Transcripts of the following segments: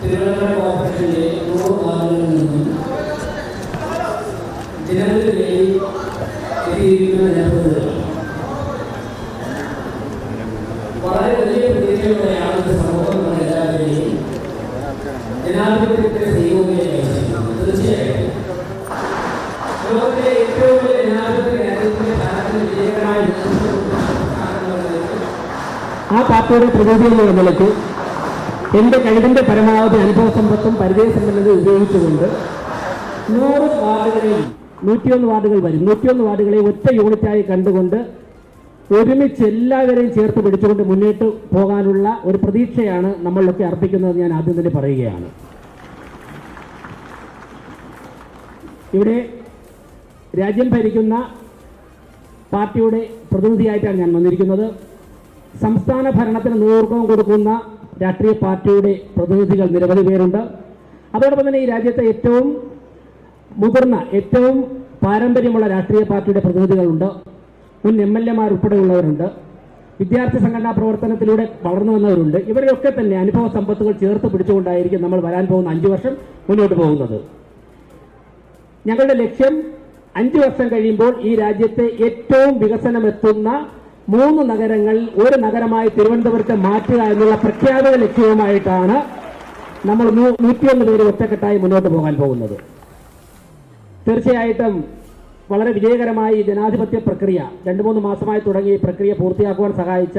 തിരുവനന്തപുരം കോർപ്പറേഷനിലെ 100 വാർഡുകളിൽ നിന്നും ജനങ്ങൾക്ക് വേണ്ടി എത്തിയിരിക്കുന്ന ജനപ്രതിനിധികൾ വളരെ വലിയ പ്രതീക്ഷയോടെയാണ് ഇത് സമൂഹം എല്ലാവരെയും ജനാധിപത്യത്തെ സ്വീകരിക്കുകയും തീർച്ചയായും ലോകത്തിലെ ഏറ്റവും വലിയ ജനാധിപത്യ രാജ്യത്തിന്റെ ഭാരതത്തിൽ വിജയകരമായ ആ പാർട്ടിയുടെ പ്രതിനിധി എന്ന നിലയ്ക്ക് എൻ്റെ കഴിവിൻ്റെ പരമാവധി അനുഭവ സമ്പത്തും പരിചയസമ്പന്നതയും ഉപയോഗിച്ചുകൊണ്ട് 100 വാർഡുകളെയും 101 വാർഡുകൾ വരും 101 വാർഡുകളെ ഒറ്റ യൂണിറ്റായി കണ്ടുകൊണ്ട് ഒരുമിച്ച് എല്ലാവരെയും ചേർത്ത് പിടിച്ചുകൊണ്ട് മുന്നോട്ട് പോകാനുള്ള ഒരു പ്രതീക്ഷയാണ് നമ്മളൊക്കെ അർപ്പിക്കുന്നത്. ഞാൻ ആദ്യം തന്നെ പറയുകയാണ്. ഇവിടെ രാജ്യം ഭരിക്കുന്ന പാർട്ടിയുടെ പ്രതിനിധിയായിട്ടാണ് ഞാൻ വന്നിരിക്കുന്നത്. സംസ്ഥാന ഭരണത്തിന് നേതൃത്വം കൊടുക്കുന്ന രാഷ്ട്രീയ പാർട്ടിയുടെ പ്രതിനിധികൾ നിരവധി പേരുണ്ട്. അതോടൊപ്പം തന്നെ ഈ രാജ്യത്തെ ഏറ്റവും മുതിർന്ന ഏറ്റവും പാരമ്പര്യമുള്ള രാഷ്ട്രീയ പാർട്ടിയുടെ പ്രതിനിധികളുണ്ട്. മുൻ MLA ഉൾപ്പെടെയുള്ളവരുണ്ട്. വിദ്യാർത്ഥി സംഘടനാ പ്രവർത്തനത്തിലൂടെ വളർന്നു വന്നവരുണ്ട്. ഇവരെയൊക്കെ തന്നെ അനുഭവ സമ്പത്തുകൾ ചേർത്ത് പിടിച്ചുകൊണ്ടായിരിക്കും നമ്മൾ വരാൻ പോകുന്ന 5 വർഷം മുന്നോട്ട് പോകുന്നത്. ഞങ്ങളുടെ ലക്ഷ്യം 5 വർഷം കഴിയുമ്പോൾ ഈ രാജ്യത്തെ ഏറ്റവും വികസനമെത്തുന്ന 3 നഗരങ്ങൾ ഒരു നഗരമായി തിരുവനന്തപുരത്തെ മാറ്റുക എന്നുള്ള പ്രഖ്യാപിത ലക്ഷ്യവുമായിട്ടാണ് നമ്മൾ 101 പേര് ഒറ്റക്കെട്ടായി മുന്നോട്ട് പോകാൻ പോകുന്നത്. തീർച്ചയായിട്ടും വളരെ വിജയകരമായി ജനാധിപത്യ പ്രക്രിയ 2-3 മാസമായി തുടങ്ങി ഈ പ്രക്രിയ പൂർത്തിയാക്കുവാൻ സഹായിച്ച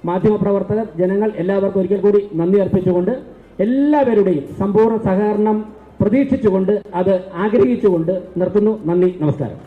മാധ്യമപ്രവർത്തകർ, ജനങ്ങൾ എല്ലാവർക്കും ഒരിക്കൽ കൂടി നന്ദി അർപ്പിച്ചുകൊണ്ട് എല്ലാവരുടെയും സമ്പൂർണ്ണ സഹകരണം പ്രതീക്ഷിച്ചുകൊണ്ട് അത് ആഗ്രഹിച്ചുകൊണ്ട് നിർത്തുന്നു. നന്ദി, നമസ്കാരം.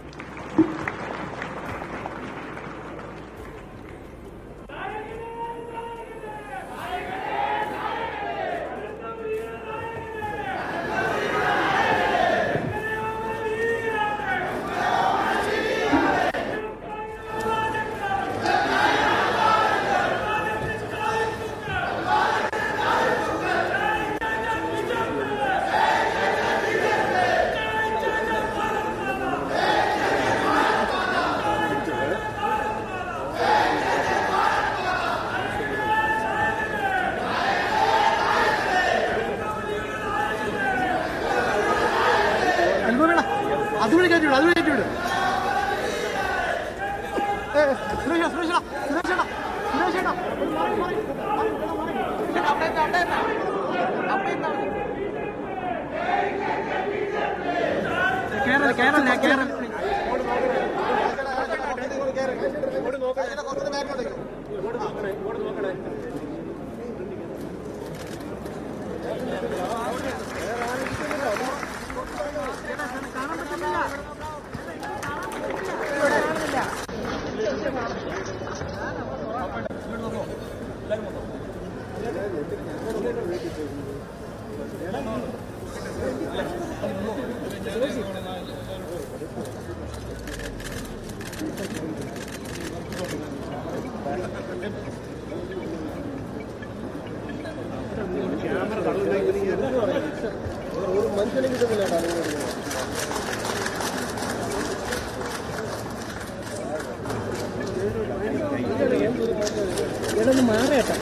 മാറിയേട്ടാ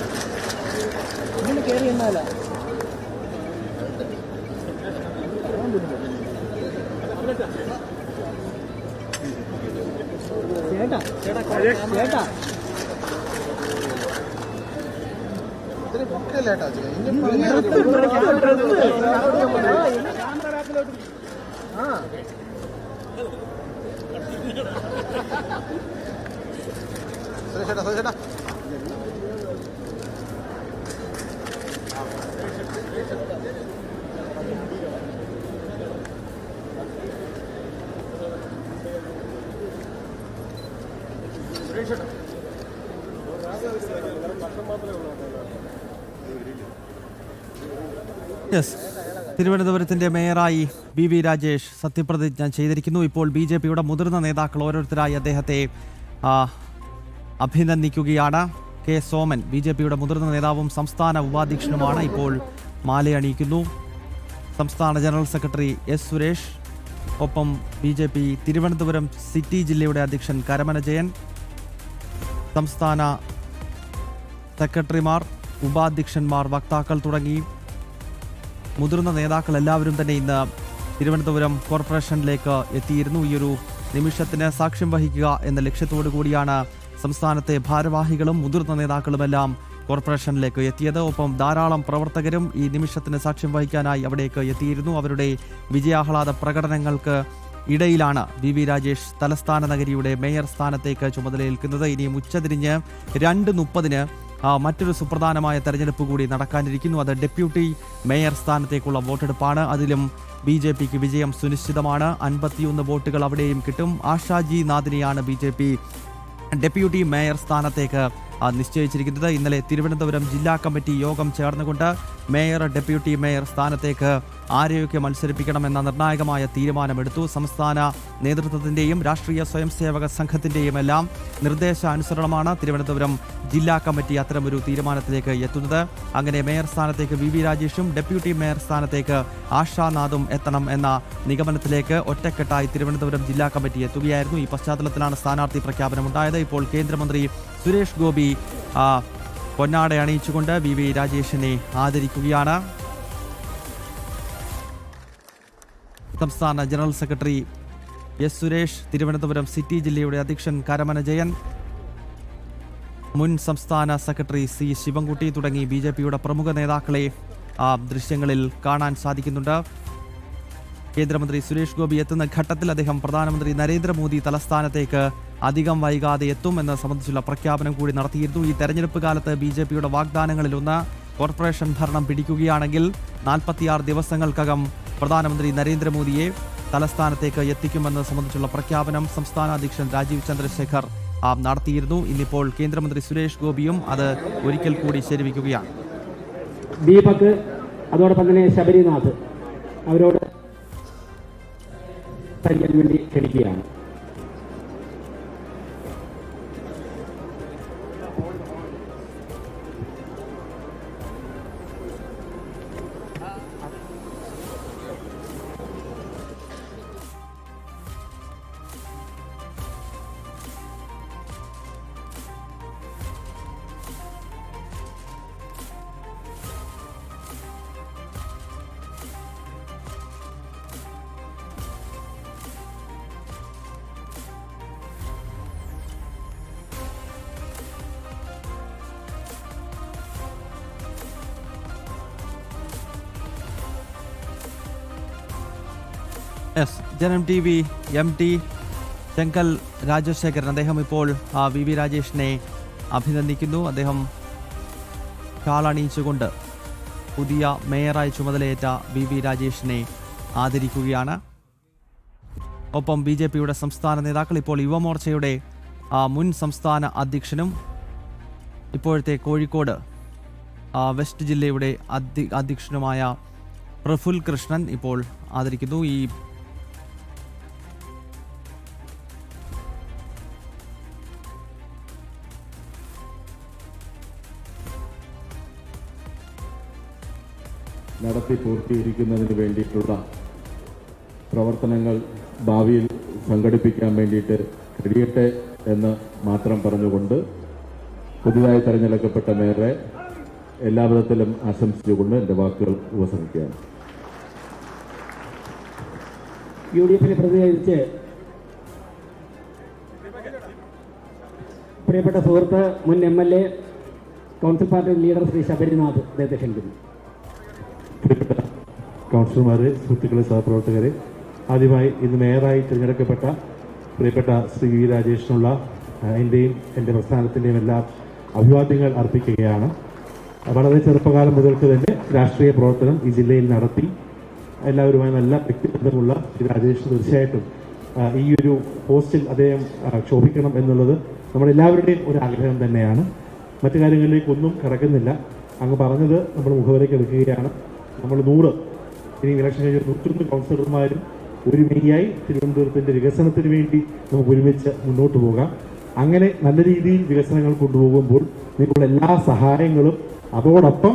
ഇങ്ങനെ കയറി എന്നാലാ ചേട്ടാ ചേട്ടാ ചേട്ടാ തിരുവനന്തപുരത്തിന്റെ മേയറായി BV രാജേഷ് സത്യപ്രതിജ്ഞ ചെയ്തിരിക്കുന്നു. ഇപ്പോൾ BJPയുടെ മുതിർന്ന നേതാക്കൾ ഓരോരുത്തരായി അദ്ദേഹത്തെ അഭിനന്ദിക്കുകയാണ്. K. സോമൻ BJPയുടെ മുതിർന്ന നേതാവും സംസ്ഥാന ഉപാധ്യക്ഷനുമാണ്. ഇപ്പോൾ മാലയണിയിക്കുന്നു. സംസ്ഥാന ജനറൽ സെക്രട്ടറി S. സുരേഷ്, ഒപ്പം BJP തിരുവനന്തപുരം സിറ്റി ജില്ലയുടെ അധ്യക്ഷൻ കരമന ജയൻ, സംസ്ഥാന സെക്രട്ടറിമാർ, ഉപാധ്യക്ഷന്മാർ, വക്താക്കൾ തുടങ്ങി മുതിർന്ന നേതാക്കൾ എല്ലാവരും തന്നെ ഇന്ന് തിരുവനന്തപുരം കോർപ്പറേഷനിലേക്ക് എത്തിയിരുന്നു. ഈ ഒരു നിമിഷത്തിന് സാക്ഷ്യം വഹിക്കുക എന്ന ലക്ഷ്യത്തോടു കൂടിയാണ് സംസ്ഥാനത്തെ ഭാരവാഹികളും മുതിർന്ന നേതാക്കളുമെല്ലാം കോർപ്പറേഷനിലേക്ക് എത്തിയത്. ഒപ്പം ധാരാളം പ്രവർത്തകരും ഈ നിമിഷത്തിന് സാക്ഷ്യം വഹിക്കാനായി അവിടേക്ക് എത്തിയിരുന്നു. അവരുടെ വിജയാഹ്ലാദ പ്രകടനങ്ങൾക്ക് ഇടയിലാണ് വി രാജേഷ് തലസ്ഥാന നഗരിയുടെ മേയർ സ്ഥാനത്തേക്ക് ചുമതലയേൽക്കുന്നത്. ഇനിയും ഉച്ചതിരിഞ്ഞ് 2:30 മറ്റൊരു സുപ്രധാനമായ തെരഞ്ഞെടുപ്പ് കൂടി നടക്കാനിരിക്കുന്നു. അത് ഡെപ്യൂട്ടി മേയർ സ്ഥാനത്തേക്കുള്ള വോട്ടെടുപ്പാണ്. അതിലും BJPക്ക് വിജയം സുനിശ്ചിതമാണ്. 51 വോട്ടുകൾ അവിടെയും കിട്ടും. ആഷാജി നാഥിനെയാണ് BJP ഡെപ്യൂട്ടി മേയർ സ്ഥാനത്തേക്ക് നിശ്ചയിച്ചിരിക്കുന്നത്. ഇന്നലെ തിരുവനന്തപുരം ജില്ലാ കമ്മിറ്റി യോഗം ചേർന്നുകൊണ്ട് മേയർ ഡെപ്യൂട്ടി മേയർ സ്ഥാനത്തേക്ക് ആരെയൊക്കെ മത്സരിപ്പിക്കണമെന്ന നിർണായകമായ തീരുമാനമെടുത്തു. സംസ്ഥാന നേതൃത്വത്തിൻ്റെയും രാഷ്ട്രീയ സ്വയംസേവക സംഘത്തിൻ്റെയും എല്ലാം നിർദ്ദേശാനുസരണമാണ് തിരുവനന്തപുരം ജില്ലാ കമ്മിറ്റി അത്തരമൊരു തീരുമാനത്തിലേക്ക് എത്തുന്നത്. അങ്ങനെ മേയർ സ്ഥാനത്തേക്ക് വി രാജേഷും ഡെപ്യൂട്ടി മേയർ സ്ഥാനത്തേക്ക് ആശാനാഥും എത്തണം എന്ന നിഗമനത്തിലേക്ക് ഒറ്റക്കെട്ടായി തിരുവനന്തപുരം ജില്ലാ കമ്മിറ്റി എത്തുകയായിരുന്നു. ഈ പശ്ചാത്തലത്തിലാണ് സ്ഥാനാർത്ഥി പ്രഖ്യാപനമുണ്ടായത്. ഇപ്പോൾ കേന്ദ്രമന്ത്രി സുരേഷ് ഗോപി പൊന്നാട അണിയിച്ചുകൊണ്ട് വി രാജേഷിനെ ആദരിക്കുകയാണ്. സംസ്ഥാന general secretary S Suresh, Thiruvananthapuram city ജില്ലയുടെ അധ്യക്ഷൻ കരമന ജയൻ, മുൻ സംസ്ഥാന സെക്രട്ടറി സി ശിവൻകുട്ടി തുടങ്ങി BJPയുടെ പ്രമുഖ നേതാക്കളെ ദൃശ്യങ്ങളിൽ കാണാൻ സാധിക്കുന്നുണ്ട്. കേന്ദ്രമന്ത്രി സുരേഷ് ഗോപി എത്തുന്ന ഘട്ടത്തിൽ അദ്ദേഹം പ്രധാനമന്ത്രി നരേന്ദ്രമോദി തലസ്ഥാനത്തേക്ക് അധികം വൈകാതെ എത്തും എന്ന സംബന്ധിച്ചുള്ള പ്രഖ്യാപനം കൂടി നടത്തിയിരുന്നു. ഈ തെരഞ്ഞെടുപ്പ് കാലത്ത് BJPയുടെ വാഗ്ദാനങ്ങളിലൊന്ന് കോർപ്പറേഷൻ ഭരണം പിടിക്കുകയാണെങ്കിൽ 46 ദിവസങ്ങൾക്കകം പ്രധാനമന്ത്രി നരേന്ദ്രമോദിയെ തലസ്ഥാനത്തേക്ക് എത്തിക്കുമെന്ന് സംബന്ധിച്ചുള്ള പ്രഖ്യാപനം സംസ്ഥാന അധ്യക്ഷൻ രാജീവ് ചന്ദ്രശേഖർ നടത്തിയിരുന്നു. ഇന്നിപ്പോൾ കേന്ദ്രമന്ത്രി സുരേഷ് ഗോപിയും അത് ഒരിക്കൽ കൂടി ശരിവയ്ക്കുകയാണ്. ദീപക്, അതോടൊപ്പം തന്നെ ശബരിനാഥ് അവരോട് പരിചയം വേണ്ടി ക്ഷണിക്കുകയാണ്. ജനം TV MT ചെങ്കൽ രാജശേഖരൻ, അദ്ദേഹം ഇപ്പോൾ വി രാജേഷിനെ അഭിനന്ദിക്കുന്നു. അദ്ദേഹം ഷാളണിയിച്ചുകൊണ്ട് പുതിയ മേയറായി ചുമതലയേറ്റ വി രാജേഷിനെ ആദരിക്കുകയാണ്. ഒപ്പം BJPയുടെ സംസ്ഥാന നേതാക്കൾ, ഇപ്പോൾ യുവമോർച്ചയുടെ മുൻ സംസ്ഥാന അധ്യക്ഷനും ഇപ്പോഴത്തെ കോഴിക്കോട് വെസ്റ്റ് ജില്ലയുടെ അധ്യക്ഷനുമായ പ്രഫുൽ കൃഷ്ണൻ ഇപ്പോൾ ആദരിക്കുന്നു. ഈ നടത്തി പൂർത്തീകരിക്കുന്നതിന് വേണ്ടിയിട്ടുള്ള പ്രവർത്തനങ്ങൾ ഭാവിയിൽ സംഘടിപ്പിക്കാൻ വേണ്ടിയിട്ട് കഴിയട്ടെ എന്ന് മാത്രം പറഞ്ഞുകൊണ്ട് പുതിയതായി തെരഞ്ഞെടുക്കപ്പെട്ട മേയറെ എല്ലാ വിധത്തിലും ആശംസിച്ചുകൊണ്ട് എൻ്റെ വാക്കുകൾ ഉപസംഹരിക്കുകയാണ്. UDFിനെ പ്രതിനിധീകരിച്ച് പ്രിയപ്പെട്ട സുഹൃത്ത് മുൻ MLA council party leader Shri Sabarinath അദ്ദേഹത്തെ ക്ഷണിക്കുന്നു. പ്രിയപ്പെട്ട കൗൺസിലർമാരെ, സുഹൃത്തുക്കളെ, സഹപ്രവർത്തകരെ, ആദ്യമായി ഇന്ന് മേയറായി തിരഞ്ഞെടുക്കപ്പെട്ട പ്രിയപ്പെട്ട ശ്രീ വി രാജേഷിനുള്ള എൻ്റെയും എൻ്റെ പ്രസ്ഥാനത്തിൻ്റെയും എല്ലാ അഭിവാദ്യങ്ങൾ അർപ്പിക്കുകയാണ്. വളരെ ചെറുപ്പകാലം മുതൽക്ക് തന്നെ രാഷ്ട്രീയ പ്രവർത്തനം ഈ ജില്ലയിൽ നടത്തി എല്ലാവരുമായി നല്ല വ്യക്തിബന്ധമുള്ള ശ്രീ രാജേഷ് തീർച്ചയായിട്ടും ഈ ഒരു പോസ്റ്റിൽ അദ്ദേഹം ശോഭിക്കണം എന്നുള്ളത് നമ്മളെല്ലാവരുടെയും ഒരു ആഗ്രഹം തന്നെയാണ്. മറ്റു കാര്യങ്ങളിലേക്കൊന്നും കിടക്കുന്നില്ല. അങ്ങ് പറഞ്ഞത് നമ്മൾ മുഖവിലേക്ക് എടുക്കുകയാണ്. നമ്മൾ 100 ഇനി ഇലക്ഷൻ കഴിഞ്ഞ 101 കൗൺസിലർമാരും ഒരുമയായി തിരുവനന്തപുരത്തിൻ്റെ വികസനത്തിന് വേണ്ടി നമുക്ക് ഒരുമിച്ച് മുന്നോട്ട് പോകാം. അങ്ങനെ നല്ല രീതിയിൽ വികസനങ്ങൾ കൊണ്ടുപോകുമ്പോൾ നിങ്ങളുടെ എല്ലാ സഹായങ്ങളും അതോടൊപ്പം